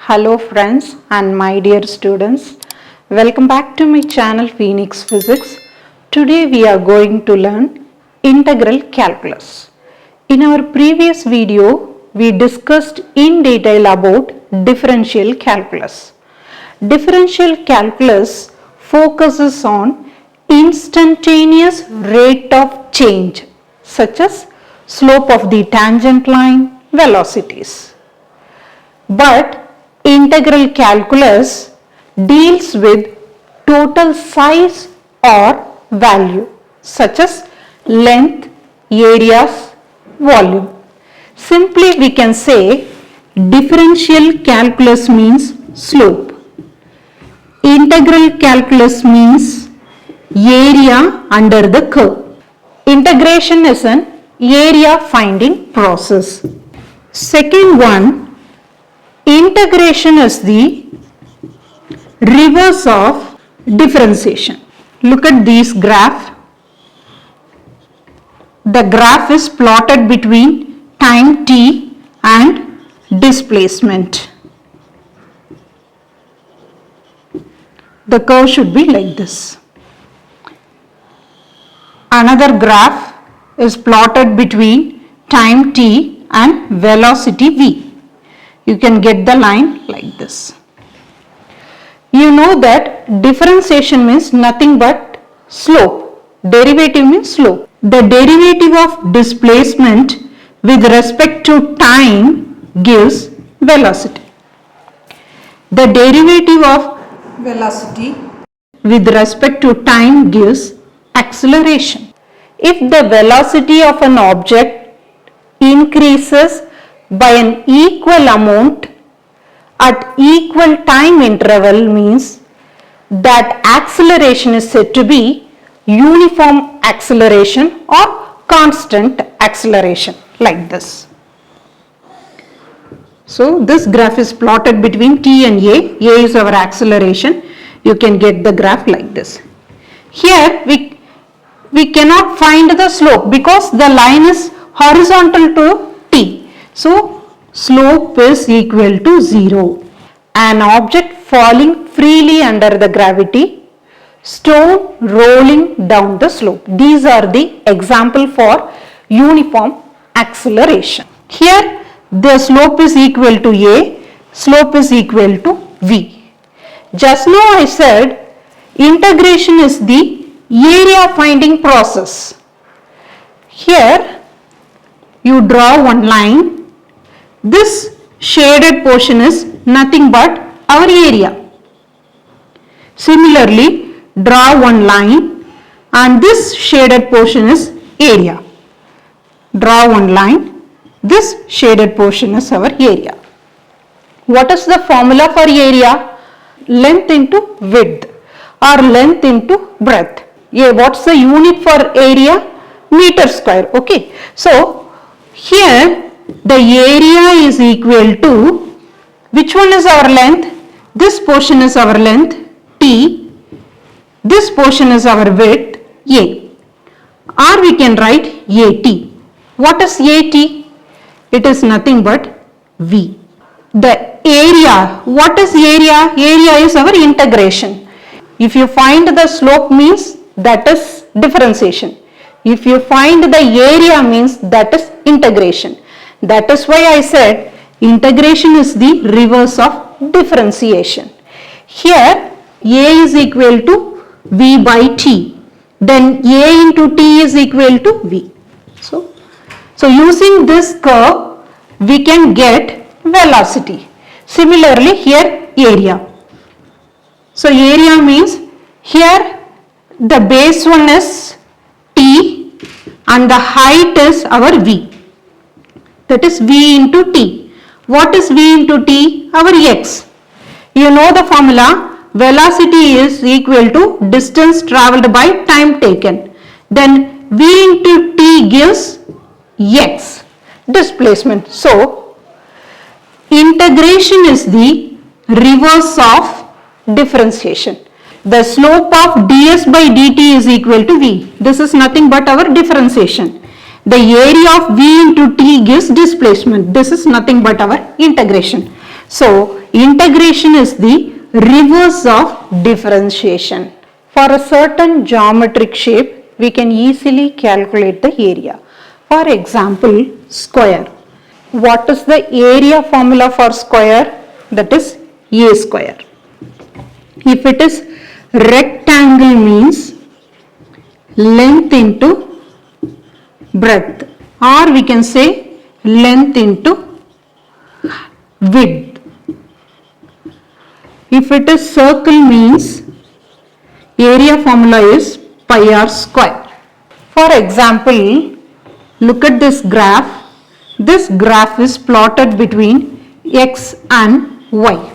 Hello friends and my dear students, welcome back to my channel Phoenix Physics. Today we are going to learn integral calculus. In our previous video, we discussed in detail about differential calculus. Differential calculus focuses on instantaneous rate of change such as slope of the tangent line, velocities. But integral calculus deals with total size or value such as length, areas, volume. Simply we can say differential calculus means slope. Integral calculus means area under the curve. Integration is an area finding process. Second one, integration is the reverse of differentiation. Look at this graph. The graph is plotted between time t and displacement. The curve should be like this. Another graph is plotted between time t and velocity v. You can get the line like this. You know that differentiation means nothing but slope. Derivative means slope. The derivative of displacement with respect to time gives velocity. The derivative of velocity with respect to time gives acceleration. If the velocity of an object increases by an equal amount at equal time interval means that acceleration is said to be uniform acceleration or constant acceleration like this. So this graph is plotted between t and a. A is our acceleration. You can get the graph like this. Here we cannot find the slope because the line is horizontal to t. So slope is equal to 0. An object falling freely under the gravity, stone rolling down the slope. These are the example for uniform acceleration. Here the slope is equal to a, slope is equal to v. Just now I said integration is the area finding process. Here you draw one line. This shaded portion is nothing but our area. Similarly, draw one line and this shaded portion is area. Draw one line. This shaded portion is our area. What is the formula for area? Length into width or length into breadth. Yeah, what's the unit for area? Meter square. Okay. So here the area is equal to, which one is our length? This portion is our length t. This portion is our width a. Or we can write at. What is at? It is nothing but v. The area, what is area? Area is our integration. If you find the slope means that is differentiation. If you find the area means that is integration. That is why I said integration is the reverse of differentiation. Here a is equal to v by t. Then a into t is equal to v. So using this curve we can get velocity. Similarly here area. So area means here the base one is t and the height is our v. That is v into t. What is v into t? Our x. You know the formula. Velocity is equal to distance travelled by time taken. Then v into t gives x, displacement. So integration is the reverse of differentiation. The slope of ds by dt is equal to v. This is nothing but our differentiation. The area of v into t gives displacement. This is nothing but our integration. So integration is the reverse of differentiation. For a certain geometric shape, we can easily calculate the area. For example, square. What is the area formula for square? That is A square. If it is rectangle means length into breadth, or we can say length into width. If it is circle means area formula is pi r square. For example, look at this graph. This graph is plotted between x and y.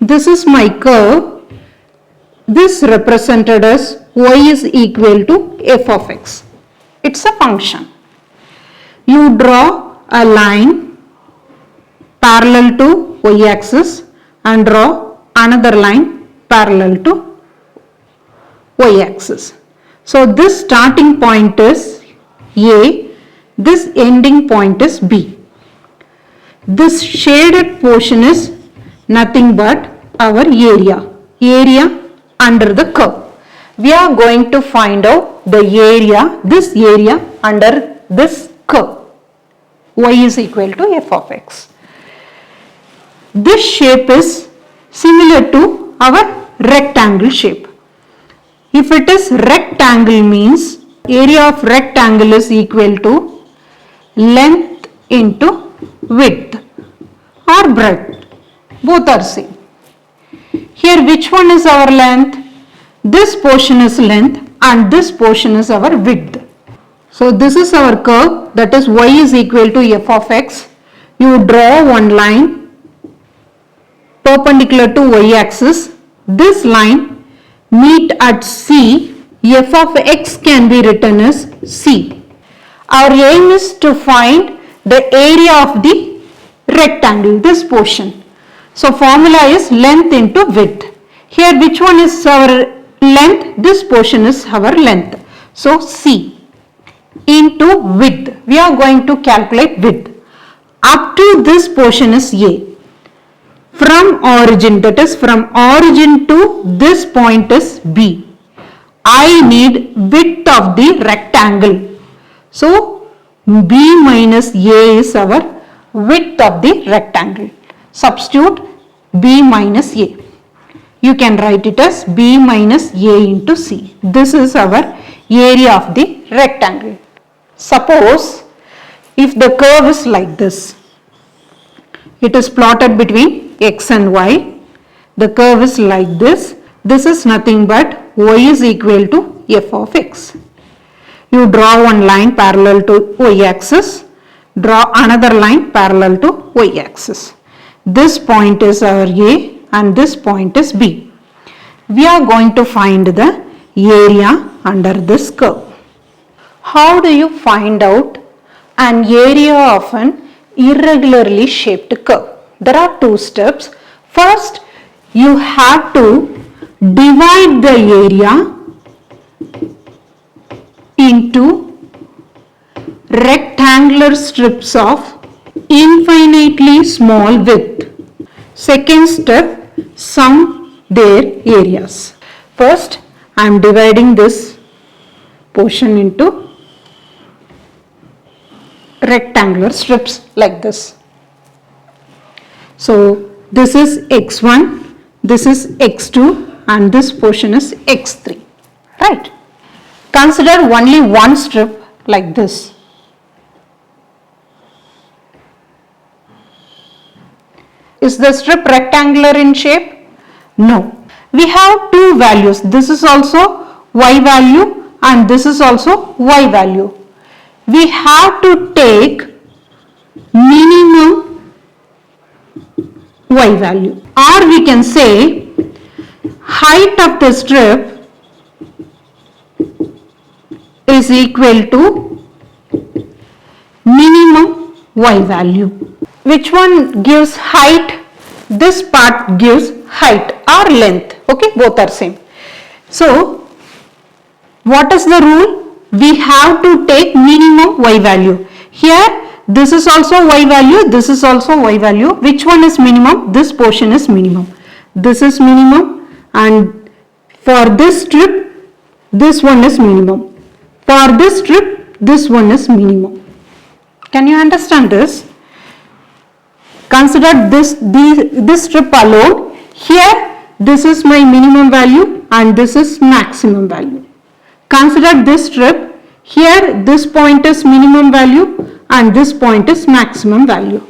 This is my curve. This represented as y is equal to f of x. It's a function. You draw a line parallel to y axis and draw another line parallel to y axis. So this starting point is A, this ending point is B. This shaded portion is nothing but our area under the curve. We are going to find out the area, this area under this curve. Y is equal to f of x. This shape is similar to our rectangle shape. If it is rectangle means area of rectangle is equal to length into width or breadth. Both are same. Here which one is our length? This portion is length and this portion is our width. So this is our curve, that is y is equal to f of x. You draw one line perpendicular to y axis. This line meet at C. F of x can be written as C. Our aim is to find the area of the rectangle, this portion. So formula is length into width. Here which one is our length? This portion is our length. So C into width. We are going to calculate width. Up to this portion is A. From origin, that is from origin to this point is B. I need width of the rectangle. So B minus A is our width of the rectangle. Substitute B minus A. You can write it as B minus A into C. This is our area of the rectangle. Suppose if the curve is like this, it is plotted between x and y. The curve is like this. This is nothing but y is equal to f of x. You draw one line parallel to y axis. Draw another line parallel to y axis. This point is our A and this point is B. We are going to find the area under this curve. How do you find out an area of an irregularly shaped curve? There are two steps. First, you have to divide the area into rectangular strips of infinitely small width. Second step, sum their areas. First, I am dividing this portion into rectangular strips like this. So this is x1, this is x2 and this portion is x3, right? Consider only one strip like this. Is the strip rectangular in shape? No. We have two values. This is also y value and this is also y value. We have to take minimum y value, or we can say height of the strip is equal to minimum y value. Which one gives height? This part gives height or length. Okay, both are same. So what is the rule? We have to take minimum y value. Here this is also y value, this is also y value. Which one is minimum? This portion is minimum. This is minimum, and for this strip, this one is minimum. For this strip, this one is minimum. Can you understand this? Consider this strip alone. Here, this is my minimum value and this is maximum value. Consider this strip. Here, this point is minimum value and this point is maximum value.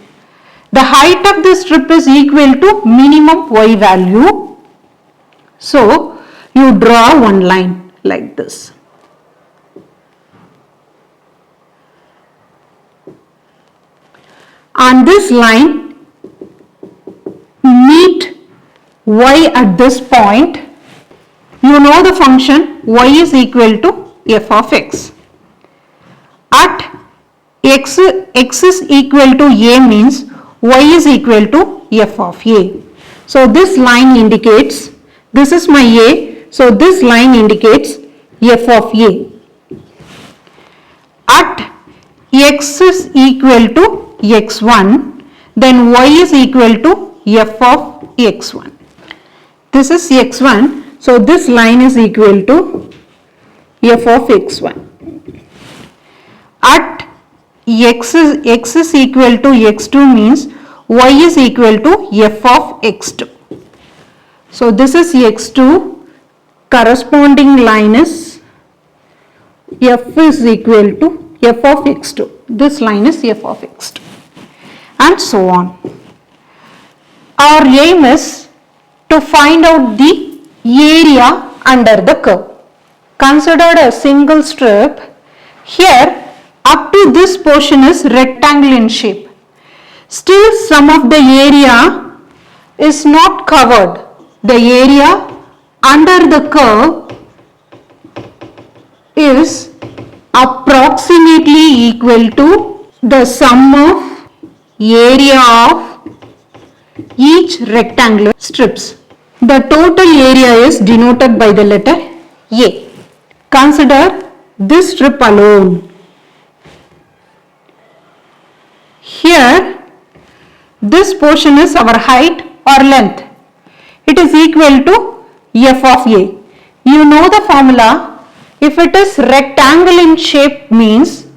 The height of this strip is equal to minimum y value. So, you draw one line like this. On this line, meet y at this point. You know the function y is equal to f of x. At x is equal to a means y is equal to f of a. So this line indicates, this is my a, so this line indicates f of a. At x is equal to x1, then y is equal to f of x1. This is x1, so this line is equal to f of x1. At x is equal to x2 means y is equal to f of x2. So this is x2, corresponding line is f is equal to f of x2. This line is f of x2, and so on. Our aim is to find out the area under the curve. Consider a single strip. Here, up to this portion is rectangle in shape. Still, some of the area is not covered. The area under the curve is approximately equal to the sum of area of each rectangular strips. The total area is denoted by the letter A. Consider this strip alone. Here, this portion is our height or length. It is equal to f of a. You know the formula. If it is rectangle in shape means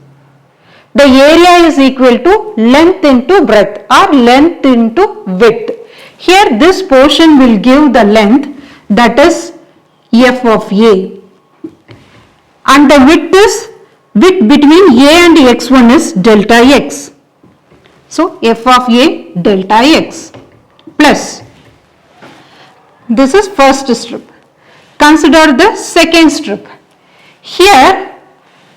the area is equal to length into breadth or length into width. Here this portion will give the length, that is f of a, and the width between a and x1 is delta x. So f of a delta x plus, this is first strip. Consider the second strip. Here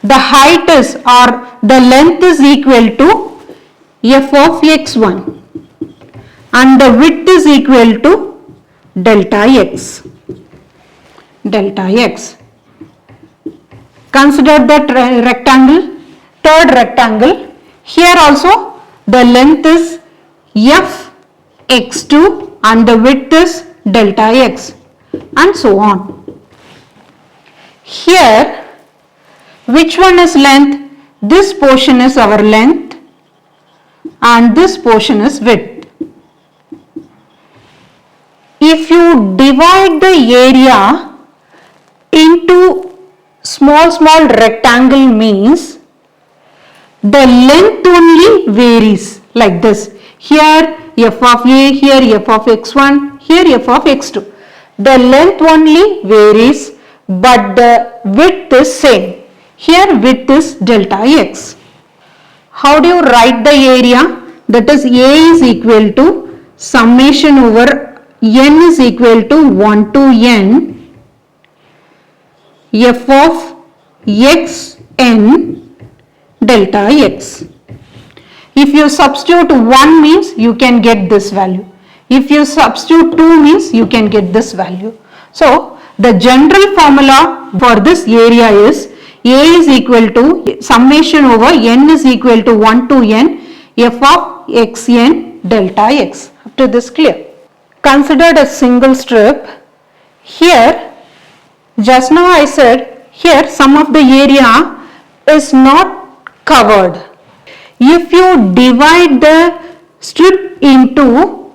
the height is or the length is equal to f of x1 and the width is equal to delta x. Delta x. Consider that rectangle, third rectangle. Here also the length is f x2 and the width is delta x, and so on. Here, which one is length? This portion is our length and this portion is width. If you divide the area into small rectangle means the length only varies like this. Here f of a, here f of x1, here f of x2. The length only varies, but the width is same. Here width is delta x. How do you write the area? That is, A is equal to summation over n is equal to 1 to n f of x n delta x. If you substitute 1 means you can get this value. If you substitute 2 means you can get this value. So the general formula for this area is A is equal to summation over n is equal to 1 to n f of x n delta x. Up to this clear? Considered a single strip. Here, just now I said, here some of the area is not covered. If you divide the strip into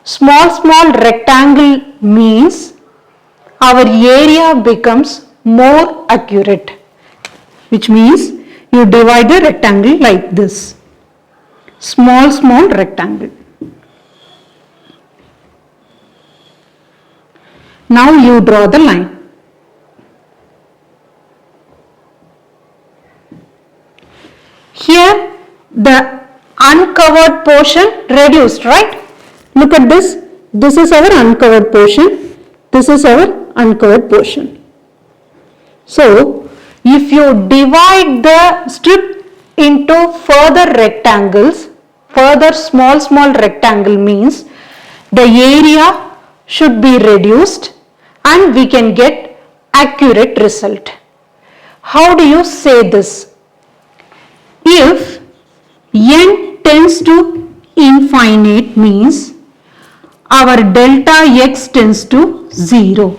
small rectangle means our area becomes more accurate, which means you divide the rectangle like this, small rectangle. Now you draw the line. Here the uncovered portion reduced, right? Look at this. This is our uncovered portion. This is our uncovered portion. So, if you divide the strip into further rectangles, further small rectangle means the area should be reduced and we can get accurate result. How do you say this? If n tends to infinite means our delta x tends to 0.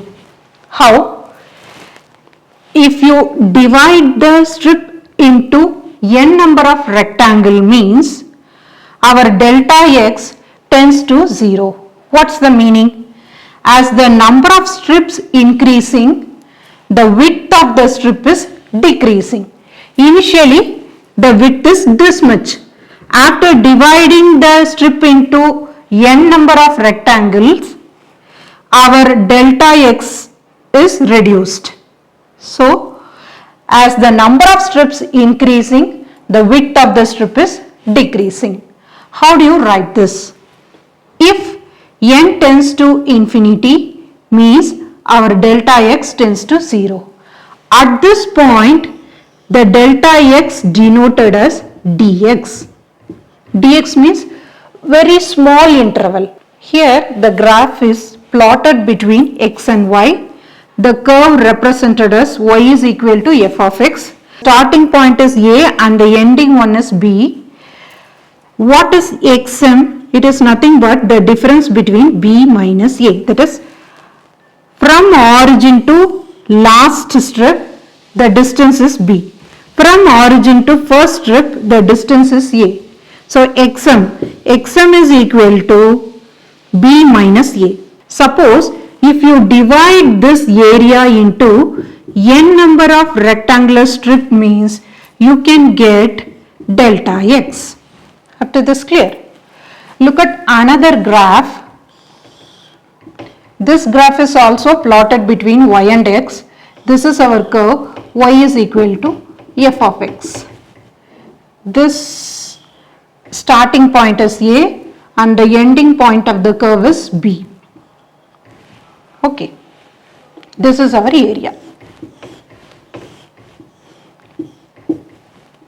How? If you divide the strip into n number of rectangle means our delta x tends to 0. What's the meaning? As the number of strips increasing, the width of the strip is decreasing. Initially, the width is this much. After dividing the strip into n number of rectangles, our delta x is reduced. So, as the number of strips increasing, the width of the strip is decreasing. How do you write this? If n tends to infinity means our delta x tends to 0. At this point, the delta x denoted as dx. Dx means very small interval. Here the graph is plotted between x and y. The curve represented as y is equal to f of x. Starting point is a and the ending one is b. What is xm? It is nothing but the difference between b minus a. That is, from origin to last strip, the distance is b. From origin to first strip, the distance is a. So xm is equal to b minus a. Suppose if you divide this area into n number of rectangular strip means you can get delta x. Up to this clear? Look at another graph. This graph is also plotted between y and x. This is our curve. Y is equal to f of x. This starting point is a and the ending point of the curve is b. Okay. This is our area.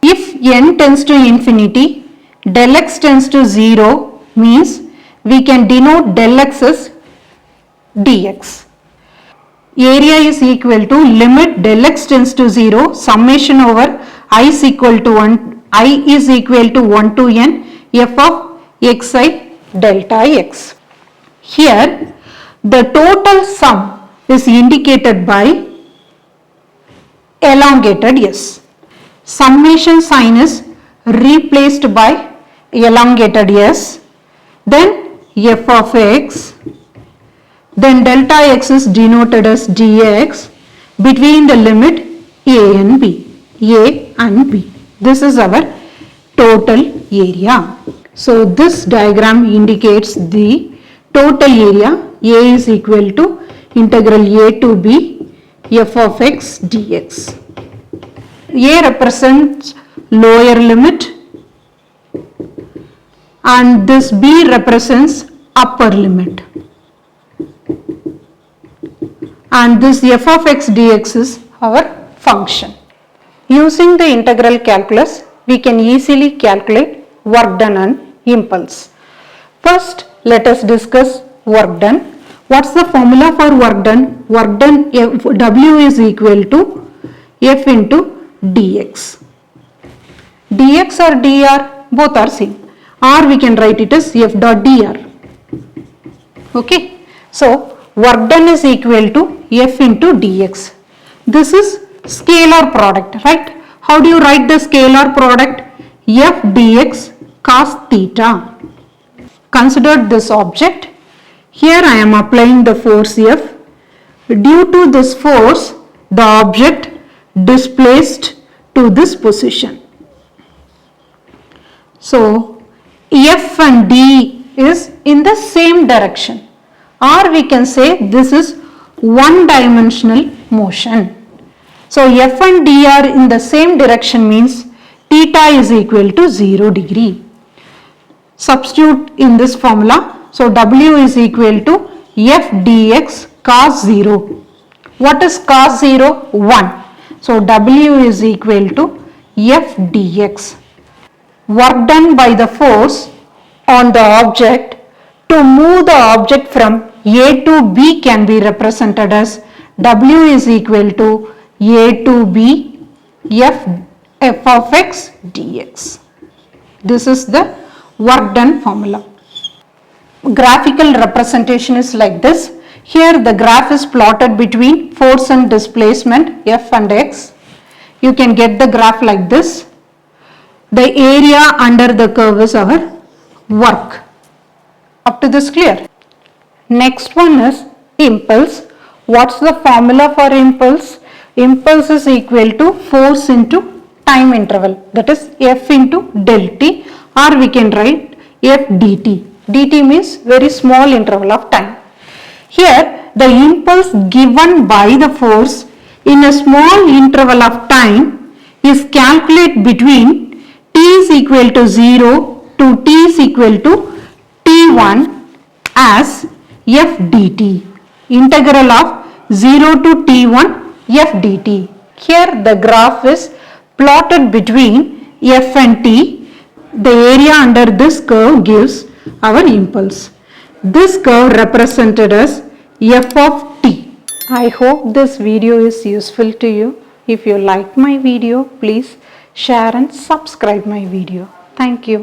If n tends to infinity, del x tends to 0 means we can denote del x as dx. Area is equal to limit del x tends to 0 summation over I is equal to 1 to n f of xi delta x. Here the total sum is indicated by elongated s. Summation sign is replaced by elongated s, then f of x, then delta x is denoted as dx between the limit a and b. This is our total area. So this diagram indicates the total area. A is equal to integral a to b f of x dx. A represents lower limit and this b represents upper limit. And this f of x dx is our function. Using the integral calculus, we can easily calculate work done and impulse. First, let us discuss work done. What's the formula for work done? Work done, W is equal to F into dx. Dx or dr, both are same. Or we can write it as F dot dr. Okay. So, work done is equal to F into dx. This is scalar product, right? How do you write the scalar product? f dx cos theta. Consider this object. Here I am applying the force F. Due to this force, the object displaced to this position. So, F and D is in the same direction, or we can say this is one dimensional motion. So, F and D are in the same direction means theta is equal to 0 degree. Substitute in this formula. So, W is equal to F dx cos 0. What is cos 0? 1. So, W is equal to F dx. Work done by the force on the object to move the object from A to B can be represented as W is equal to A to B f of x dx. This is the work done formula. Graphical representation is like this. Here the graph is plotted between force and displacement f and x. You can get the graph like this. The area under the curve is our work. Up to this clear? Next one is impulse. What's the formula for impulse? Impulse is equal to force into time interval, that is f into del t, or we can write f dt. dt means very small interval of time. Here the impulse given by the force in a small interval of time is calculated between t is equal to 0 to t is equal to t1 as f dt. Integral of 0 to t1 f dt. Here the graph is plotted between f and t. The area under this curve gives our impulse. This curve represented as f of t. I hope this video is useful to you. If you like my video, please share and subscribe my video. Thank you.